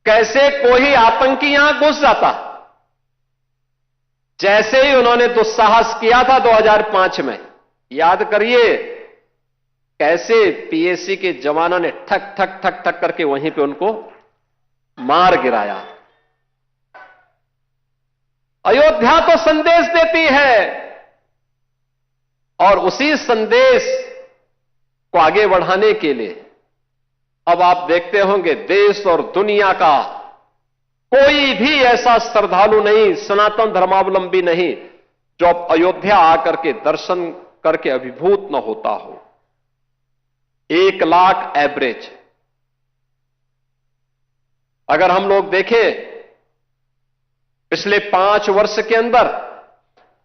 कैसे कोई आतंकी यहां घुस जाता। जैसे ही उन्होंने दुस्साहस किया था 2005 में, याद करिए कैसे पीएसी के जवानों ने ठक ठक ठक ठक करके वहीं पे उनको मार गिराया। अयोध्या तो संदेश देती है और उसी संदेश को आगे बढ़ाने के लिए अब आप देखते होंगे देश और दुनिया का कोई भी ऐसा श्रद्धालु नहीं, सनातन धर्मावलंबी नहीं, जो अब अयोध्या आकर के दर्शन करके अभिभूत न होता हो। 1 लाख एवरेज अगर हम लोग देखें पिछले 5 वर्ष के अंदर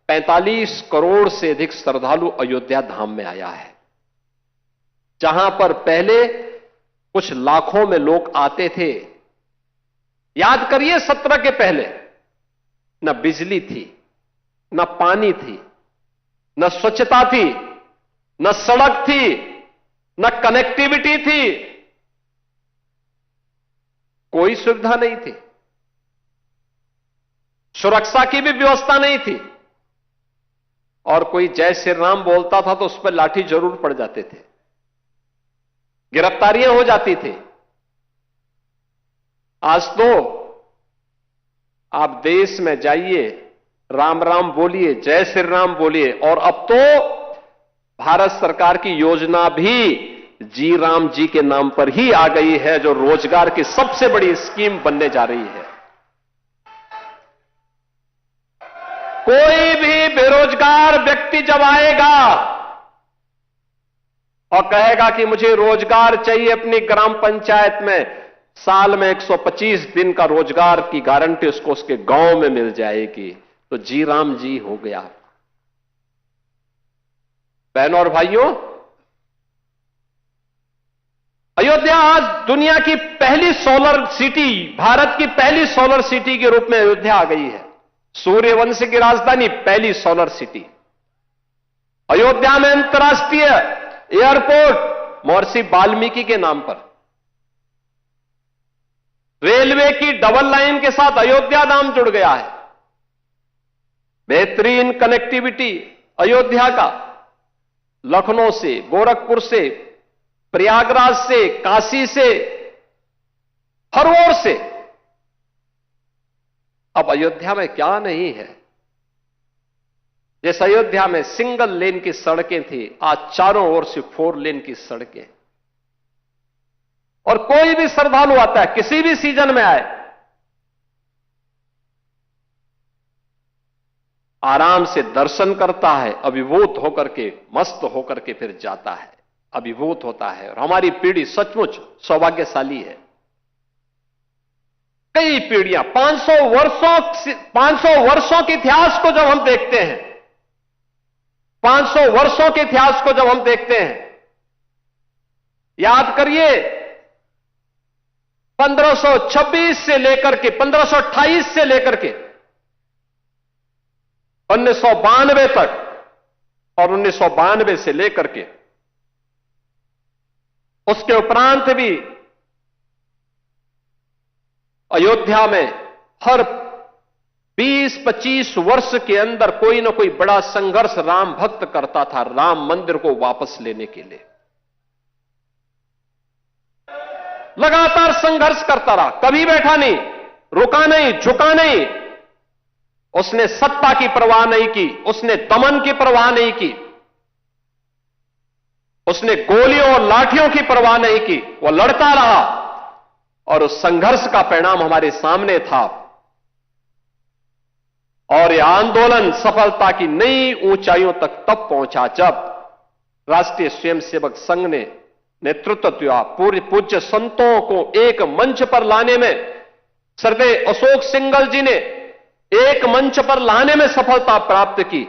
45 करोड़ से अधिक श्रद्धालु अयोध्या धाम में आया है। जहां पर पहले कुछ लाखों में लोग आते थे। याद करिए 17 के पहले न बिजली थी, न पानी थी, न स्वच्छता थी, न सड़क थी, न कनेक्टिविटी थी, कोई सुविधा नहीं थी, सुरक्षा की भी व्यवस्था नहीं थी, और कोई जय श्री राम बोलता था तो उस पर लाठी जरूर पड़ जाते थे, गिरफ्तारियां हो जाती थी। आज तो आप देश में जाइए, राम राम बोलिए, जय श्री राम बोलिए, और अब तो भारत सरकार की योजना भी जी राम जी के नाम पर ही आ गई है, जो रोजगार की सबसे बड़ी स्कीम बनने जा रही है। कोई भी बेरोजगार व्यक्ति जब आएगा और कहेगा कि मुझे रोजगार चाहिए अपनी ग्राम पंचायत में, साल में 125 दिन का रोजगार की गारंटी उसको उसके गांव में मिल जाएगी, तो जी राम जी हो गया। बहनों और भाइयों, अयोध्या आज दुनिया की पहली सोलर सिटी, भारत की पहली सोलर सिटी के रूप में अयोध्या आ गई है। सूर्यवंश की राजधानी, पहली सोलर सिटी। अयोध्या में अंतर्राष्ट्रीय एयरपोर्ट महर्षि वाल्मीकि के नाम पर। रेलवे की डबल लाइन के साथ अयोध्या नाम जुड़ गया है। बेहतरीन कनेक्टिविटी अयोध्या का, लखनऊ से, गोरखपुर से, प्रयागराज से, काशी से, हर ओर से। अब अयोध्या में क्या नहीं है। जिस अयोध्या में सिंगल लेन की सड़कें थी, आज चारों ओर से 4 लेन की सड़कें। और कोई भी श्रद्धालु आता है, किसी भी सीजन में आए, आराम से दर्शन करता है, अभिभूत होकर के, मस्त होकर के फिर जाता है, अभिभूत होता है। और हमारी पीढ़ी सचमुच सौभाग्यशाली है। कई पीढ़ियां, 500 वर्षों के इतिहास को जब हम देखते हैं, 500 वर्षों के इतिहास को जब हम देखते हैं, याद करिए 1526 से लेकर के 1528 से लेकर के 1992 तक, और 1992 से लेकर के उसके उपरांत भी अयोध्या में हर 20-25 वर्ष के अंदर कोई ना कोई बड़ा संघर्ष राम भक्त करता था राम मंदिर को वापस लेने के लिए। लगातार संघर्ष करता रहा, कभी बैठा नहीं, रुका नहीं, झुका नहीं। उसने सत्ता की परवाह नहीं की, उसने दमन की परवाह नहीं की, उसने गोलियों और लाठियों की परवाह नहीं की। वह लड़ता रहा और उस संघर्ष का परिणाम हमारे सामने था। और यह आंदोलन सफलता की नई ऊंचाइयों तक तब पहुंचा जब राष्ट्रीय स्वयंसेवक संघ ने नेतृत्व दिया। पूरे पूज्य संतों को एक मंच पर लाने में, श्रद्धेय अशोक सिंघल जी ने एक मंच पर लाने में सफलता प्राप्त की।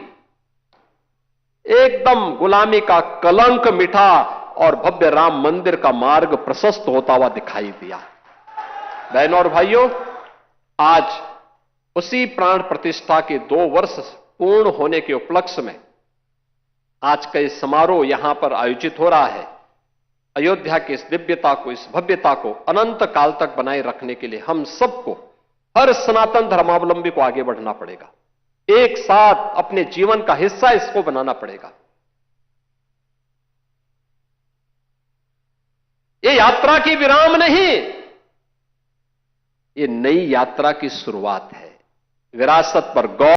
एकदम गुलामी का कलंक मिटा और भव्य राम मंदिर का मार्ग प्रशस्त होता हुआ दिखाई दिया। बहनों और भाइयों, आज उसी प्राण प्रतिष्ठा के 2 वर्ष पूर्ण होने के उपलक्ष्य में आज का यह समारोह यहां पर आयोजित हो रहा है। अयोध्या की इस दिव्यता को, इस भव्यता को अनंत काल तक बनाए रखने के लिए हम सबको, हर सनातन धर्मावलंबी को आगे बढ़ना पड़ेगा। एक साथ अपने जीवन का हिस्सा इसको बनाना पड़ेगा। ये यात्रा की विराम नहीं, ये नई यात्रा की शुरुआत है। विरासत पर गौर